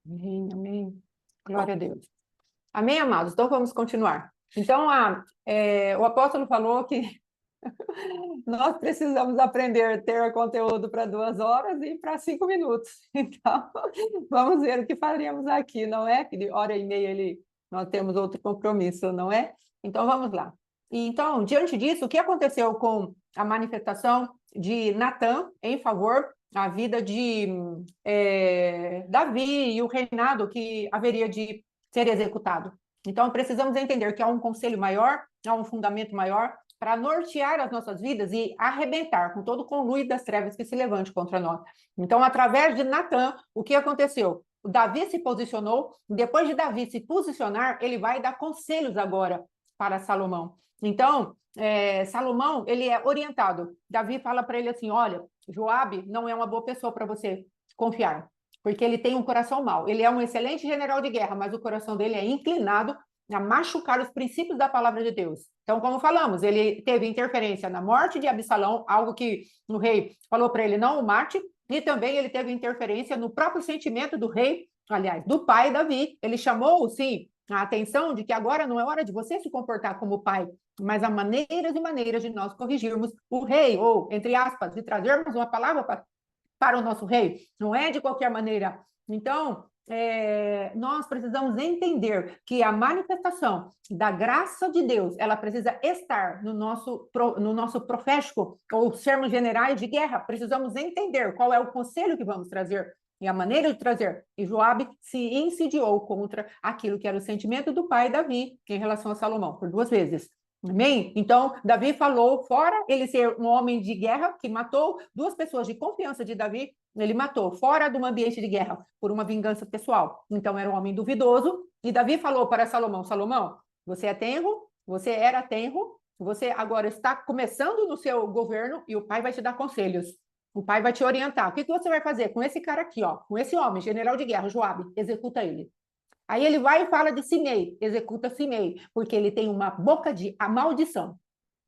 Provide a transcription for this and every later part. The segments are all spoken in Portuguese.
Amém, amém. Glória a Deus. Amém, amados? Então vamos continuar. Então, o apóstolo falou que nós precisamos aprender a ter conteúdo para 2 horas e para 5 minutos. Então, vamos ver o que faríamos aqui, não é? Que de hora e meia nós temos outro compromisso, não é? Então, vamos lá. Então, diante disso, o que aconteceu com a manifestação de Natã em favor da vida de Davi e o reinado que haveria de ser executado? Então, precisamos entender que há um conselho maior, há um fundamento maior, para nortear as nossas vidas e arrebentar com todo o conluio das trevas que se levante contra nós. Então, através de Natã, o que aconteceu? O Davi se posicionou, depois de Davi se posicionar, ele vai dar conselhos agora para Salomão. Então, Salomão, ele é orientado. Davi fala para ele assim, olha, Joabe não é uma boa pessoa para você confiar, porque ele tem um coração mau. Ele é um excelente general de guerra, mas o coração dele é inclinado a machucar os princípios da palavra de Deus. Então, como falamos, ele teve interferência na morte de Absalão, algo que o rei falou para ele não o mate, e também ele teve interferência no próprio sentimento do rei, aliás, do pai Davi. Ele chamou, sim, a atenção de que agora não é hora de você se comportar como pai, mas há maneiras e maneiras de nós corrigirmos o rei, ou, entre aspas, de trazermos uma palavra para o nosso rei. Não é de qualquer maneira. Então, nós precisamos entender que a manifestação da graça de Deus, ela precisa estar no nosso profético, ou sermos generais de guerra. Precisamos entender qual é o conselho que vamos trazer e a maneira de trazer. E Joabe se insidiou contra aquilo que era o sentimento do pai Davi em relação a Salomão, por 2 vezes. Amém? Então, Davi falou, fora ele ser um homem de guerra, que matou 2 pessoas de confiança de Davi, ele matou fora de um ambiente de guerra, por uma vingança pessoal. Então, era um homem duvidoso. E Davi falou para Salomão, Salomão, você é tenro, você era tenro, você agora está começando no seu governo e o pai vai te dar conselhos. O pai vai te orientar. O que você vai fazer com esse cara aqui, ó, com esse homem, general de guerra, Joabe? Executa ele. Aí ele vai e fala de Simei, executa Simei, porque ele tem uma boca de maldição.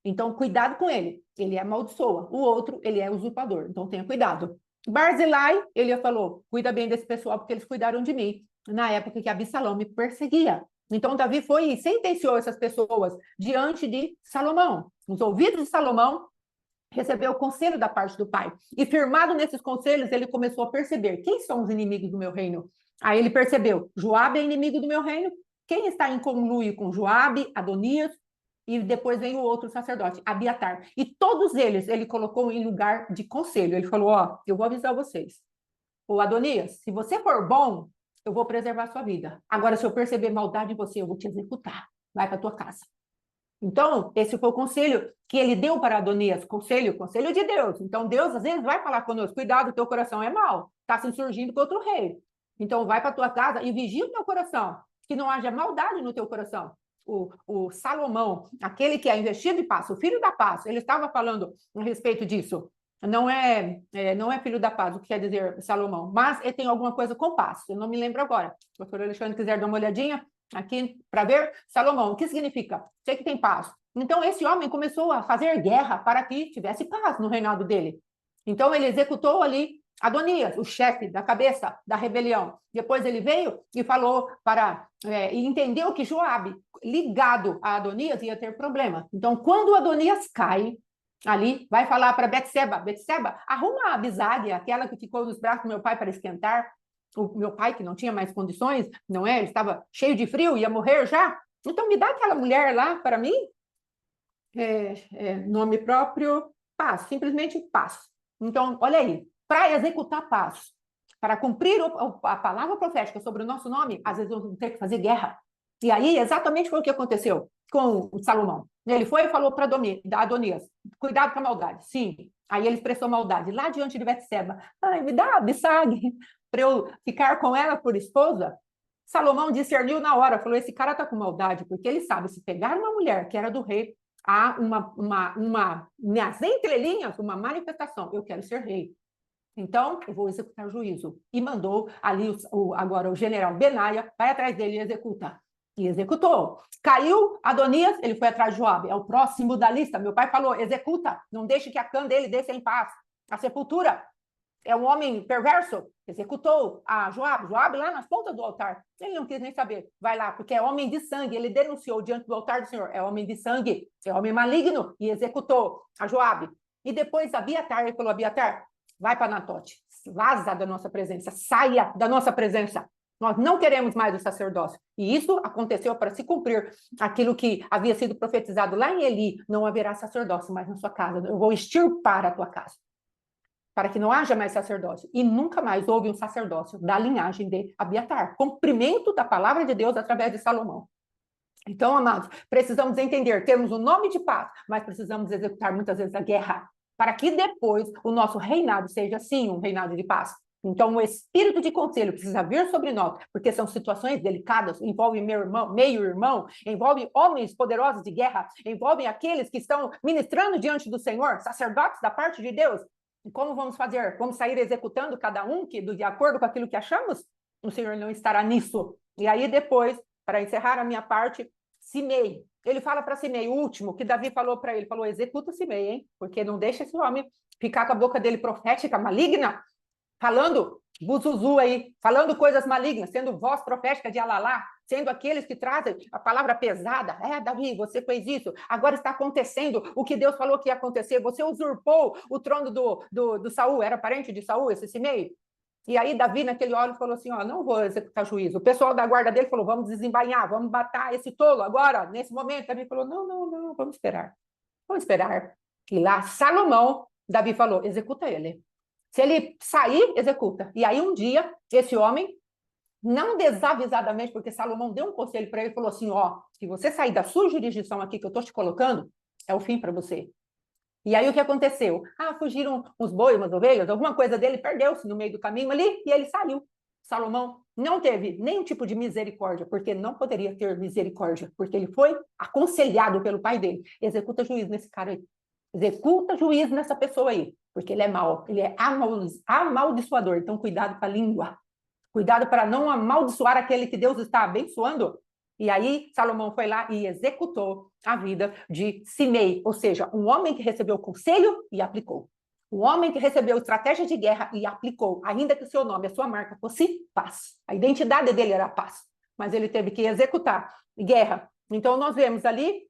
Então, cuidado com ele. Ele amaldiçoa. O outro, ele é usurpador. Então, tenha cuidado. Barzilai, ele falou, cuida bem desse pessoal, porque eles cuidaram de mim, na época que Absalão me perseguia. Então, Davi foi e sentenciou essas pessoas diante de Salomão. Os ouvidos de Salomão recebeu o conselho da parte do pai. E firmado nesses conselhos, ele começou a perceber quem são os inimigos do meu reino. Aí ele percebeu, Joabe é inimigo do meu reino. Quem está em conluio com Joabe, Adonias, e depois vem o outro sacerdote, Abiatar. E todos eles ele colocou em lugar de conselho. Ele falou, ó, eu vou avisar vocês. Ô Adonias, se você for bom, eu vou preservar a sua vida. Agora, se eu perceber maldade em você, eu vou te executar. Vai para tua casa. Então, esse foi o conselho que ele deu para Adonias, conselho de Deus. Então, Deus, às vezes, vai falar conosco, cuidado, teu coração é mau, está se insurgindo contra o rei. Então, vai para a tua casa e vigia o teu coração, que não haja maldade no teu coração. O Salomão, aquele que é investido de paz, o filho da paz, ele estava falando a respeito disso. Não é filho da paz, o que quer dizer Salomão, mas ele tem alguma coisa com paz. Eu não me lembro agora. Se o doutor Alexandre quiser dar uma olhadinha, aqui para ver, Salomão, o que significa? Sei que tem paz. Então, esse homem começou a fazer guerra para que tivesse paz no reinado dele. Então, ele executou ali Adonias, o chefe da cabeça da rebelião. Depois ele veio e falou e entendeu que Joabe, ligado a Adonias, ia ter problema. Então, quando Adonias cai, ali, vai falar para Betseba, arruma a bisague, aquela que ficou nos braços do meu pai para esquentar, o meu pai, que não tinha mais condições, não é? Ele estava cheio de frio, ia morrer já. Então, me dá aquela mulher lá para mim. Nome próprio, paz, simplesmente paz. Então, olha aí, para executar paz, para cumprir a palavra profética sobre o nosso nome, às vezes vamos ter que fazer guerra. E aí, exatamente foi o que aconteceu com o Salomão. Ele foi e falou para Adonias, cuidado com a maldade. Sim, aí ele expressou maldade. Lá diante de Betseba, me dá a Abissag para eu ficar com ela por esposa. Salomão discerniu na hora, falou, esse cara está com maldade, porque ele sabe, se pegar uma mulher que era do rei, há nas entrelinhas, uma manifestação, eu quero ser rei. Então, eu vou executar o juízo. E mandou ali agora o general Benaia, vai atrás dele e executa. E executou. Caiu Adonias, ele foi atrás de Joabe. É o próximo da lista. Meu pai falou, executa, não deixe que a cã dele desça em paz. A sepultura. É um homem perverso, executou a Joabe. Joabe lá nas pontas do altar. Ele não quis nem saber. Vai lá, porque é homem de sangue. Ele denunciou diante do altar do Senhor. É homem de sangue, é homem maligno. E executou a Joabe. E depois Abiatar, ele falou, Abiatar, vai para Anatote. Vaza da nossa presença. Saia da nossa presença. Nós não queremos mais o sacerdócio. E isso aconteceu para se cumprir aquilo que havia sido profetizado lá em Eli. Não haverá sacerdócio mais na sua casa. Eu vou extirpar a tua casa, para que não haja mais sacerdócio. E nunca mais houve um sacerdócio da linhagem de Abiatar. Cumprimento da palavra de Deus através de Salomão. Então, amados, precisamos entender, temos um nome de paz, mas precisamos executar muitas vezes a guerra, para que depois o nosso reinado seja, sim, um reinado de paz. Então, o espírito de conselho precisa vir sobre nós, porque são situações delicadas, envolve meu irmão, meio-irmão, envolve homens poderosos de guerra, envolve aqueles que estão ministrando diante do Senhor, sacerdotes da parte de Deus. E como vamos fazer? Vamos sair executando cada um de acordo com aquilo que achamos? O Senhor não estará nisso. E aí depois, para encerrar a minha parte, Simei. Ele fala para Simei, o último, que Davi falou para ele, falou, executa Simei, hein? Porque não deixa esse homem ficar com a boca dele profética, maligna, falando buzuzu aí, falando coisas malignas, sendo voz profética de Alalá, sendo aqueles que trazem a palavra pesada. Davi, você fez isso, agora está acontecendo o que Deus falou que ia acontecer, você usurpou o trono do Saul, era parente de Saul, esse Simei? E aí Davi, naquele hora, falou assim, ó, não vou executar juízo. O pessoal da guarda dele falou, vamos desembainhar, vamos matar esse tolo agora, nesse momento. Davi falou, não, vamos esperar. Vamos esperar. E lá, Salomão, Davi falou, executa ele. Se ele sair, executa. E aí um dia, esse homem, não desavisadamente, porque Salomão deu um conselho para ele, falou assim, ó, se você sair da sua jurisdição aqui que eu estou te colocando, é o fim para você. E aí o que aconteceu? Fugiram uns bois, umas ovelhas, alguma coisa dele perdeu-se no meio do caminho ali e ele saiu. Salomão não teve nenhum tipo de misericórdia, porque não poderia ter misericórdia, porque ele foi aconselhado pelo pai dele. Executa juízo nesse cara aí. Executa juízo nessa pessoa aí, porque ele é mau, ele é amaldiçoador. Então, cuidado com a língua. Cuidado para não amaldiçoar aquele que Deus está abençoando. E aí, Salomão foi lá e executou a vida de Simei, ou seja, um homem que recebeu conselho e aplicou. Um homem que recebeu estratégia de guerra e aplicou, ainda que o seu nome, a sua marca fosse paz. A identidade dele era paz, mas ele teve que executar guerra. Então, nós vemos ali,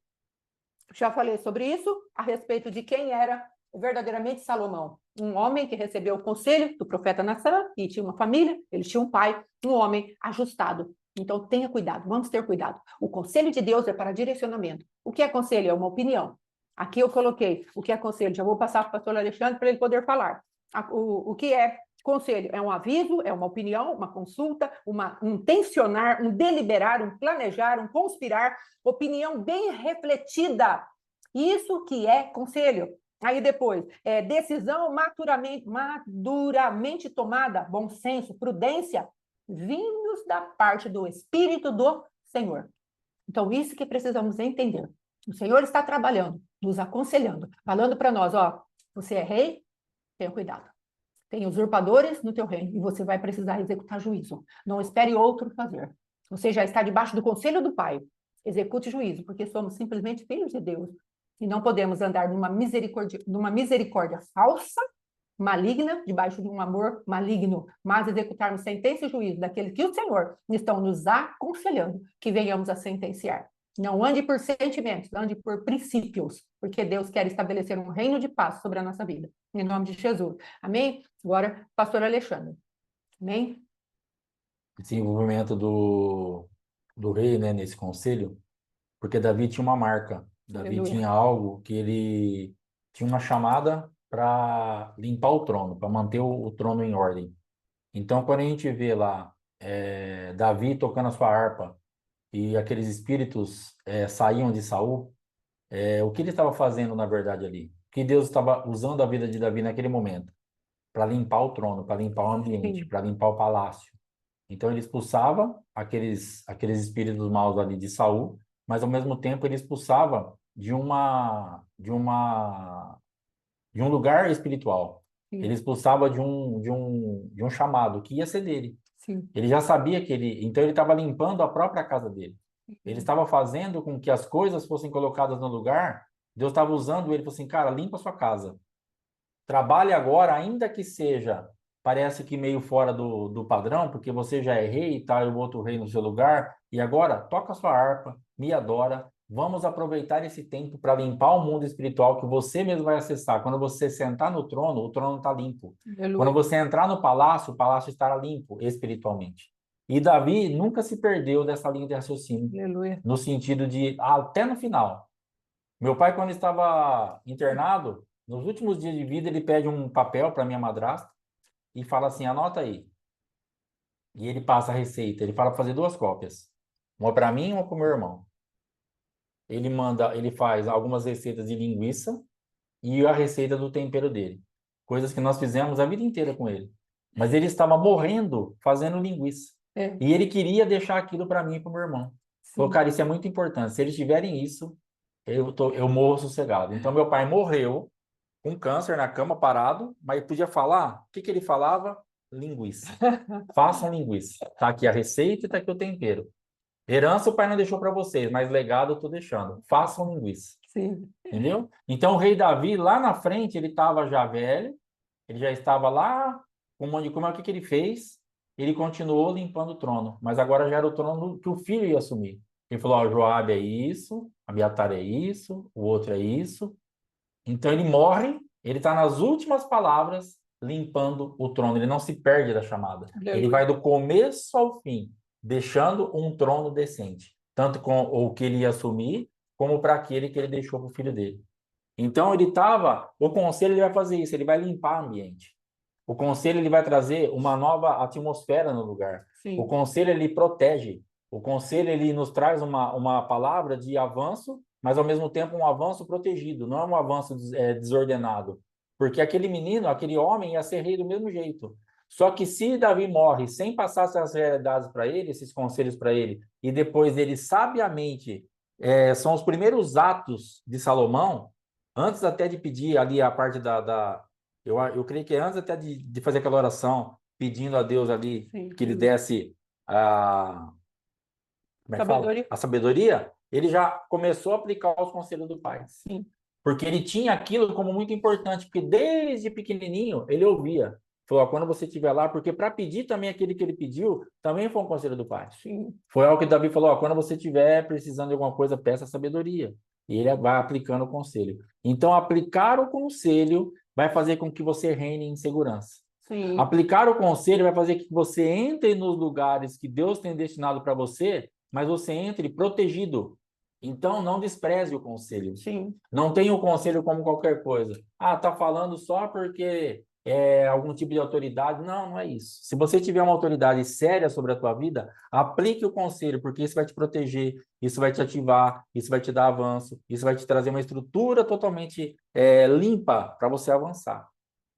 já falei sobre isso, a respeito de quem era verdadeiramente Salomão. Um homem que recebeu o conselho do profeta Nassã e tinha uma família, ele tinha um pai, um homem ajustado. Então, tenha cuidado, vamos ter cuidado. O conselho de Deus é para direcionamento. O que é conselho? É uma opinião. Aqui eu coloquei o que é conselho. Já vou passar para o pastor Alexandre para ele poder falar. O que é conselho? É um aviso, é uma opinião, uma consulta, um tensionar, um deliberar, um planejar, um conspirar, opinião bem refletida. Isso que é conselho. Aí depois, decisão maduramente tomada, bom senso, prudência, vindos da parte do Espírito do Senhor. Então, isso que precisamos entender. O Senhor está trabalhando, nos aconselhando, falando para nós, ó, você é rei, tenha cuidado. Tem usurpadores no teu reino e você vai precisar executar juízo. Não espere outro fazer. Você já está debaixo do conselho do Pai. Execute juízo, porque somos simplesmente filhos de Deus. E não podemos andar numa misericórdia falsa, maligna, debaixo de um amor maligno, mas executarmos sentença e juízo daqueles que o Senhor estão nos aconselhando que venhamos a sentenciar. Não ande por sentimentos, ande por princípios, porque Deus quer estabelecer um reino de paz sobre a nossa vida. Em nome de Jesus. Amém? Agora, pastor Alexandre. Amém? Desenvolvimento do rei, né, nesse conselho, porque Davi tinha uma marca. Davi Aleluia. tinha algo que ele tinha uma chamada para limpar o trono, para manter o trono em ordem. Então, quando a gente vê lá Davi tocando a sua harpa e aqueles espíritos saíam de Saul, o que ele estava fazendo na verdade ali? O que Deus estava usando a vida de Davi naquele momento? Para limpar o trono, para limpar o ambiente, para limpar o palácio. Então ele expulsava aqueles espíritos maus ali de Saul, mas ao mesmo tempo ele expulsava de um lugar espiritual. Sim. Ele expulsava de um chamado que ia ser dele. Sim. Ele já sabia então ele estava limpando a própria casa dele. Ele estava fazendo com que as coisas fossem colocadas no lugar. Deus estava usando ele, falou assim, cara, limpa a sua casa. Trabalhe agora, ainda que seja parece que meio fora do padrão, porque você já é rei e tá, e o outro rei no seu lugar, e agora toca a sua harpa, me adora, vamos aproveitar esse tempo para limpar o mundo espiritual que você mesmo vai acessar. Quando você sentar no trono, o trono está limpo. Quando Aleluia. você entrar no palácio, o palácio estará limpo espiritualmente. E Davi nunca se perdeu dessa linha de raciocínio, Aleluia. no sentido de, até no final. Meu pai, quando estava internado, nos últimos dias de vida, ele pede um papel para minha madrasta e fala assim: anota aí. E ele passa a receita. Ele fala para fazer 2 cópias. Uma para mim e uma para o meu irmão. Ele faz algumas receitas de linguiça e a receita do tempero dele. Coisas que nós fizemos a vida inteira com ele. Mas ele estava morrendo fazendo linguiça. É, E ele queria deixar aquilo para mim e para o meu irmão. Falou, sim. cara, isso é muito importante. Se eles tiverem isso, eu morro sossegado. Então, meu pai morreu com câncer na cama, parado, mas podia falar. O que que ele falava? Linguiça. Façam linguiça. Tá aqui a receita e tá aqui o tempero. Herança o pai não deixou para vocês, mas legado eu tô deixando. Façam linguiça. Sim. Entendeu? Então, o rei Davi, lá na frente, ele estava já velho, ele já estava lá com um monte de... Como é o que que ele fez? Ele continuou limpando o trono, mas agora já era o trono que o filho ia assumir. Ele falou, ó, Joabe é isso, Abiatar é isso, o outro é isso. Então ele morre, ele está nas últimas palavras limpando o trono, ele não se perde da chamada. Ele Aleluia. vai do começo ao fim, deixando um trono decente, tanto com o que ele ia assumir, como para aquele que ele deixou para o filho dele. Então ele estava, o conselho ele vai fazer isso, ele vai limpar o ambiente. O conselho ele vai trazer uma nova atmosfera no lugar. O Sim. conselho ele protege. O conselho ele nos traz uma palavra de avanço, mas ao mesmo tempo um avanço protegido, não é um avanço desordenado. Porque aquele menino, aquele homem ia ser rei do mesmo jeito. Só que se Davi morre sem passar essas realidades para ele, esses conselhos para ele, e depois ele sabiamente, são os primeiros atos de Salomão, antes até de pedir ali a parte eu creio que antes até de fazer aquela oração, pedindo a Deus ali Sim. que ele desse a, como é que fala? Sabedoria. A sabedoria, ele já começou a aplicar os conselhos do pai. Sim. Porque ele tinha aquilo como muito importante, porque desde pequenininho ele ouvia. Falou, ó, quando você estiver lá, porque para pedir também aquele que ele pediu, também foi um conselho do pai. Sim. Foi algo que Davi falou, ó, quando você estiver precisando de alguma coisa, peça sabedoria. E ele vai aplicando o conselho. Então, aplicar o conselho vai fazer com que você reine em segurança. Sim. Aplicar o conselho vai fazer com que você entre nos lugares que Deus tem destinado para você, mas você entre protegido. Então, não despreze o conselho. Sim. Não tenha o conselho como qualquer coisa. Ah, tá falando só porque é algum tipo de autoridade. Não, não é isso. Se você tiver uma autoridade séria sobre a tua vida, aplique o conselho, porque isso vai te proteger, isso vai te ativar, isso vai te dar avanço, isso vai te trazer uma estrutura totalmente limpa para você avançar.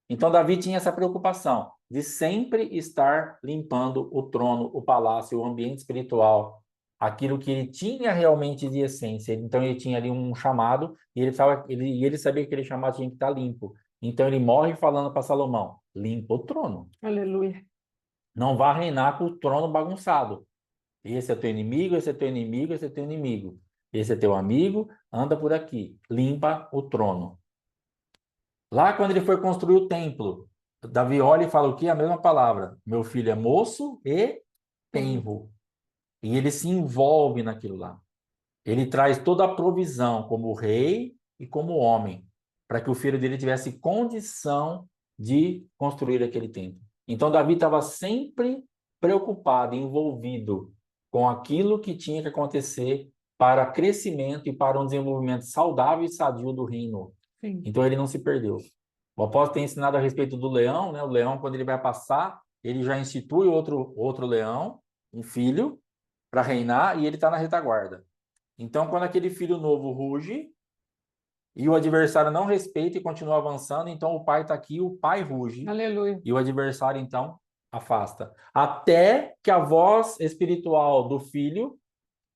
Então, Davi tinha essa preocupação de sempre estar limpando o trono, o palácio, o ambiente espiritual, aquilo que ele tinha realmente de essência. Então, ele tinha ali um chamado e ele sabia que aquele chamado tinha que estar limpo. Então, ele morre falando para Salomão: limpa o trono. Aleluia. Não vá reinar com o trono bagunçado. Esse é teu inimigo, esse é teu inimigo, esse é teu inimigo. Esse é teu amigo, anda por aqui. Limpa o trono. Lá quando ele foi construir o templo, Davi olha e fala o quê? A mesma palavra. Meu filho é moço e Sim. tenro. E ele se envolve naquilo lá. Ele traz toda a provisão como rei e como homem, para que o filho dele tivesse condição de construir aquele templo. Então Davi estava sempre preocupado, envolvido com aquilo que tinha que acontecer para crescimento e para um desenvolvimento saudável e sadio do reino. Sim. Então ele não se perdeu. O apóstolo tem ensinado a respeito do leão, né? O leão, quando ele vai passar, ele já institui outro leão, um filho, para reinar, e ele está na retaguarda. Então, quando aquele filho novo ruge e o adversário não respeita e continua avançando, então o pai está aqui, o pai ruge, Aleluia. e o adversário, então, afasta. Até que a voz espiritual do filho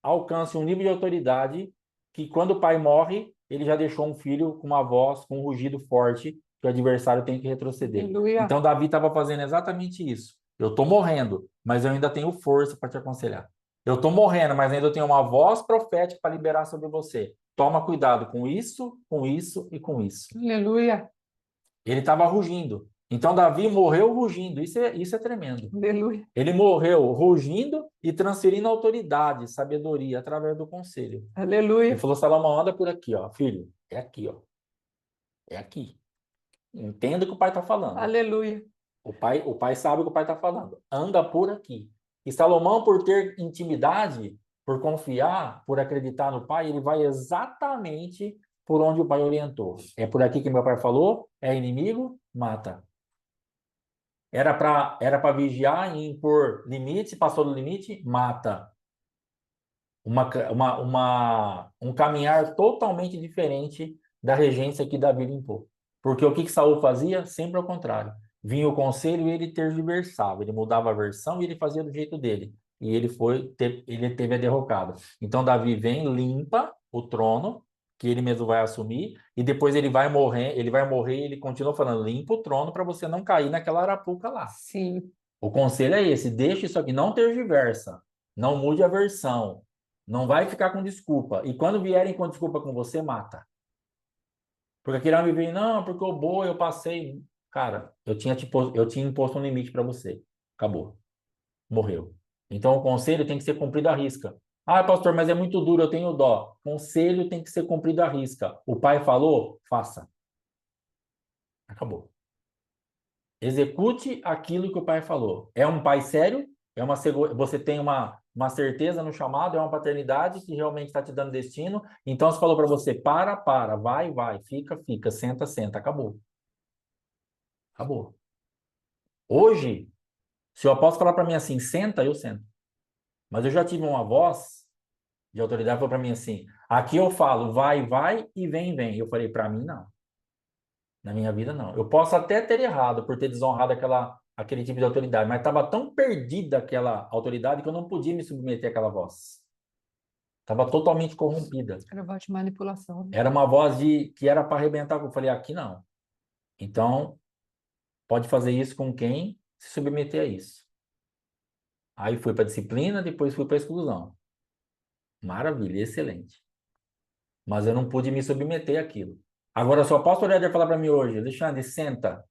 alcance um nível de autoridade que, quando o pai morre, ele já deixou um filho com uma voz, com um rugido forte, que o adversário tem que retroceder. Aleluia. Então, Davi estava fazendo exatamente isso. Eu estou morrendo, mas eu ainda tenho força para te aconselhar. Eu estou morrendo, mas ainda tenho uma voz profética para liberar sobre você. Toma cuidado com isso e com isso. Aleluia. Ele estava rugindo. Então, Davi morreu rugindo. Isso é tremendo. Aleluia. Ele morreu rugindo e transferindo autoridade, sabedoria através do conselho. Ele Aleluia. falou: Salomão, anda por aqui, ó, filho. É aqui, ó. É aqui. Entenda o que o pai está falando. Aleluia. O pai sabe o que o pai está falando. Anda por aqui. E Salomão, por ter intimidade, por confiar, por acreditar no pai, ele vai exatamente por onde o pai orientou. É por aqui que meu pai falou, é inimigo, mata. Era para vigiar e impor limite, passou do limite, mata. Um caminhar totalmente diferente da regência que Davi impôs. Porque o que Saul fazia? Sempre ao contrário. Vinha o conselho e ele tergiversava, ele mudava a versão e ele fazia do jeito dele. E ele teve a derrocada. Então Davi vem, limpa o trono, que ele mesmo vai assumir, e depois ele vai morrer e ele continua falando, limpa o trono para você não cair naquela arapuca lá. Sim. O conselho é esse, deixa isso aqui, não tergiversa, não mude a versão, não vai ficar com desculpa. E quando vierem com desculpa com você, mata. Porque aquele homem vem, não, porque o boi eu passei. Cara, eu tinha imposto um limite para você. Acabou. Morreu. Então o conselho tem que ser cumprido à risca. Ah, pastor, mas é muito duro, eu tenho dó. Conselho tem que ser cumprido à risca. O pai falou, faça. Acabou. Execute aquilo que o pai falou. É um pai sério? Você tem uma certeza no chamado? É uma paternidade que realmente está te dando destino? Então, se falou para você, vai, fica, senta, acabou. Acabou. Hoje, se eu posso falar para mim assim, senta, eu sento. Mas eu já tive uma voz de autoridade que falou para mim assim, aqui eu falo, vai e vem. Eu falei, para mim, não. Na minha vida, não. Eu posso até ter errado por ter desonrado aquele tipo de autoridade, mas estava tão perdida aquela autoridade que eu não podia me submeter àquela voz. Estava totalmente corrompida. Era voz de manipulação, né? Era uma voz que era para arrebentar. Eu falei, aqui não. Então, pode fazer isso com quem se submeter a isso. Aí fui para disciplina, depois fui para exclusão. Maravilha, excelente. Mas eu não pude me submeter àquilo. Agora, se o apóstolo Éder falar para mim hoje, Alexandre, senta.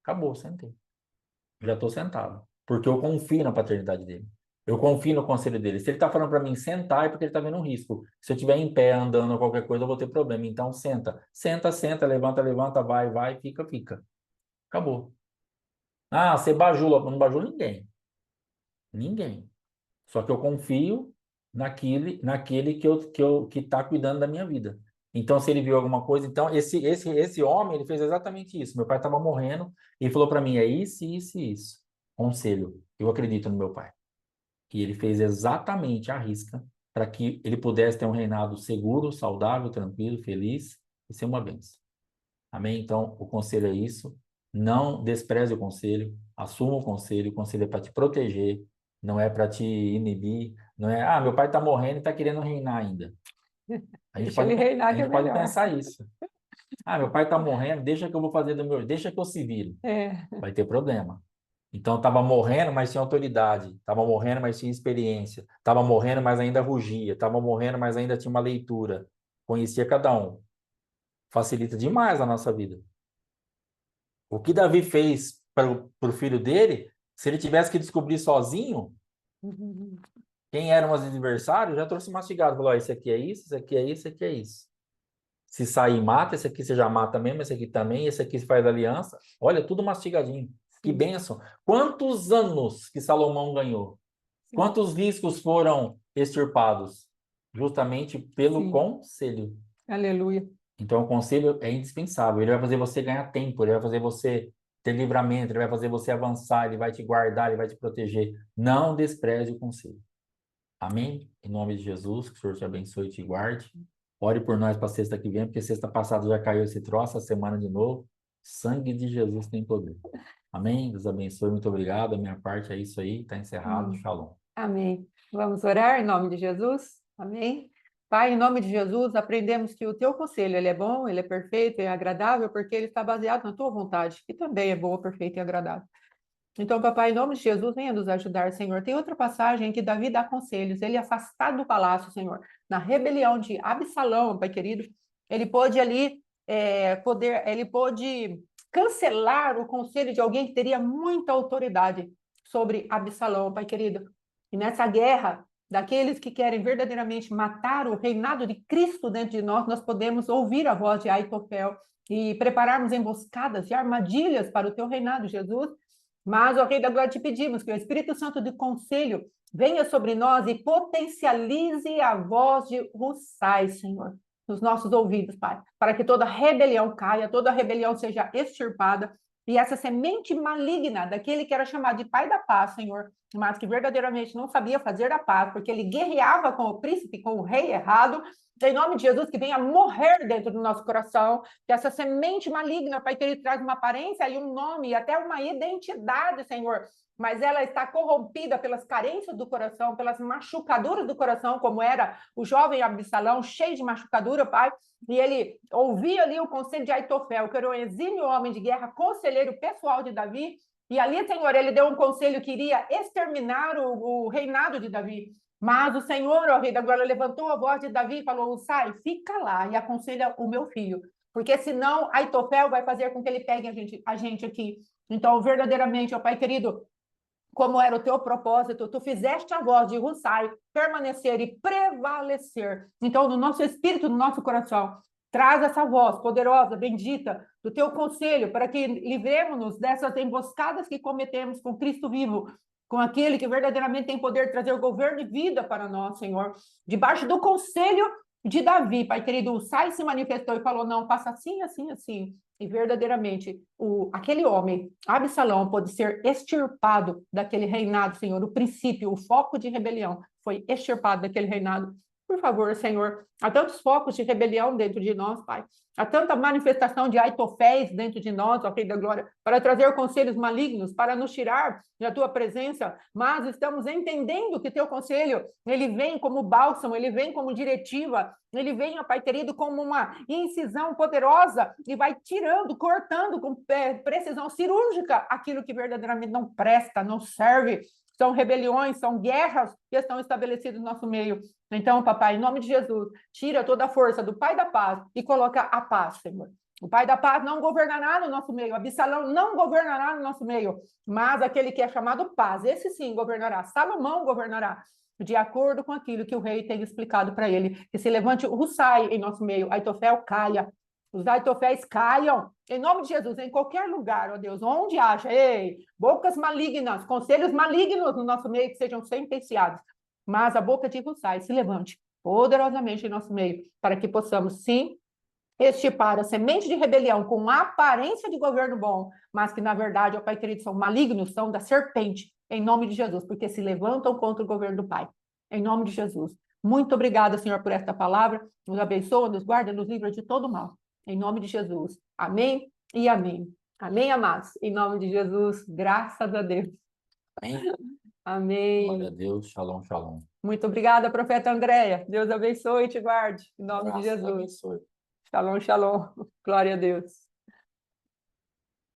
Acabou, sentei. Já estou sentado. Porque eu confio na paternidade dele. Eu confio no conselho dele. Se ele está falando para mim sentar, é porque ele está vendo um risco. Se eu estiver em pé, andando, qualquer coisa, eu vou ter problema. Então, senta. Senta, levanta, vai, fica. Acabou. Ah, você bajula. Eu não bajulo ninguém. Ninguém. Só que eu confio naquele que está cuidando da minha vida. Então, se ele viu alguma coisa, então esse homem, ele fez exatamente isso. Meu pai estava morrendo e falou para mim, é isso. Conselho. Eu acredito no meu pai. E ele fez exatamente a risca para que ele pudesse ter um reinado seguro, saudável, tranquilo, feliz e ser uma bênção. Amém? Então, o conselho é isso. Não despreze o conselho, assuma o conselho é para te proteger, não é para te inibir, não é, meu pai está morrendo e está querendo reinar ainda. Deixa ele reinar A que é gente pode melhor. pensar isso. Meu pai está morrendo, deixa que eu vou fazer deixa que eu se vire. É. Vai ter problema. Então, estava morrendo, mas tinha autoridade. Estava morrendo, mas tinha experiência. Estava morrendo, mas ainda rugia. Estava morrendo, mas ainda tinha uma leitura. Conhecia cada um. Facilita demais a nossa vida. O que Davi fez para o filho dele, se ele tivesse que descobrir sozinho quem eram os adversários, já trouxe mastigado. Falou: esse aqui é isso, esse aqui é isso, esse aqui é isso. Se sair, mata. Esse aqui você já mata mesmo, esse aqui também. Esse aqui faz aliança. Olha, tudo mastigadinho. Que Sim. bênção. Quantos anos que Salomão ganhou? Sim. Quantos riscos foram extirpados? Justamente pelo Sim. conselho. Aleluia. Então, o conselho é indispensável. Ele vai fazer você ganhar tempo, ele vai fazer você ter livramento, ele vai fazer você avançar, ele vai te guardar, ele vai te proteger. Não despreze o conselho. Amém? Em nome de Jesus, que o Senhor te abençoe e te guarde. Ore por nós para sexta que vem, porque sexta passada já caiu esse troço, a semana de novo. Sangue de Jesus tem poder. Amém? Deus abençoe, muito obrigado. A minha parte é isso aí, está encerrado. Shalom. Amém. Vamos orar em nome de Jesus? Amém. Pai, em nome de Jesus, aprendemos que o teu conselho, ele é bom, ele é perfeito e agradável, porque ele está baseado na tua vontade, que também é boa, perfeita e agradável. Então, papai, em nome de Jesus, venha nos ajudar, Senhor. Tem outra passagem em que Davi dá conselhos, ele afastado do palácio, Senhor, na rebelião de Absalão, pai querido, ele pôde ali, ele pôde cancelar o conselho de alguém que teria muita autoridade sobre Absalão, Pai querido. E nessa guerra daqueles que querem verdadeiramente matar o reinado de Cristo dentro de nós, nós podemos ouvir a voz de Aitofel e prepararmos emboscadas e armadilhas para o teu reinado, Jesus. Mas, ó Rei da Glória, te pedimos que o Espírito Santo de conselho venha sobre nós e potencialize a voz de Hussai, Senhor, nos nossos ouvidos, Pai, para que toda rebelião caia, toda rebelião seja extirpada, e essa semente maligna daquele que era chamado de Pai da Paz, Senhor, mas que verdadeiramente não sabia fazer a paz, porque ele guerreava com o príncipe, com o rei errado, em nome de Jesus, que venha morrer dentro do nosso coração, que essa semente maligna, Pai, que ele traz uma aparência e um nome, e até uma identidade, Senhor, mas ela está corrompida pelas carências do coração, pelas machucaduras do coração, como era o jovem Absalão, cheio de machucadura, Pai, e ele ouvia ali o conselho de Aitofel, que era um exímio homem de guerra, conselheiro pessoal de Davi, e ali, Senhor, ele deu um conselho que iria exterminar o reinado de Davi. Mas o Senhor, ó Rei da Glória, levantou a voz de Davi e falou: sai, fica lá e aconselha o meu filho, porque senão Aitofel vai fazer com que ele pegue a gente aqui. Então, verdadeiramente, ó Pai querido, como era o teu propósito, tu fizeste a voz de Hussai permanecer e prevalecer. Então, no nosso espírito, no nosso coração, traz essa voz poderosa, bendita, do teu conselho, para que livremos-nos dessas emboscadas que cometemos com Cristo vivo, com aquele que verdadeiramente tem poder de trazer o governo e vida para nós, Senhor. Debaixo do conselho de Davi, Pai querido, Hussai se manifestou e falou: não, faça assim, assim, assim. E verdadeiramente, aquele homem, Absalão, pôde ser extirpado daquele reinado, Senhor. O princípio, o foco de rebelião foi extirpado daquele reinado. Por favor, Senhor, há tantos focos de rebelião dentro de nós, Pai. Há tanta manifestação de Aitoféis dentro de nós, ó Rei da Glória, para trazer conselhos malignos, para nos tirar da tua presença, mas estamos entendendo que teu conselho, ele vem como bálsamo, ele vem como diretiva, ele vem, ó Pai querido, como uma incisão poderosa e vai tirando, cortando com precisão cirúrgica aquilo que verdadeiramente não presta, não serve. São rebeliões, são guerras que estão estabelecidas no nosso meio. Então, papai, em nome de Jesus, tira toda a força do Pai da Paz e coloca a paz, Senhor. O Pai da Paz não governará no nosso meio, Absalão não governará no nosso meio, mas aquele que é chamado Paz, esse sim governará, Salomão governará, de acordo com aquilo que o rei tem explicado para ele, que se levante o Hussai em nosso meio, Aitofel caia, os Aitoféis caiam, em nome de Jesus, em qualquer lugar, ó Deus, onde haja, ei, bocas malignas, conselhos malignos no nosso meio que sejam sentenciados, mas a boca de Hussai se levante poderosamente em nosso meio, para que possamos, sim, extirpar a semente de rebelião com aparência de governo bom, mas que, na verdade, ó Pai querido, são malignos, são da serpente, em nome de Jesus, porque se levantam contra o governo do Pai, em nome de Jesus. Muito obrigada, Senhor, por esta palavra, nos abençoa, nos guarda, nos livra de todo mal, em nome de Jesus. Amém e amém. Amém, amados? Em nome de Jesus, graças a Deus. Amém. Amém. Glória a Deus. Shalom, shalom. Muito obrigada, profeta Andréia. Deus abençoe e te guarde. Em nome de Graças Jesus. abençoe. Shalom, shalom. Glória a Deus.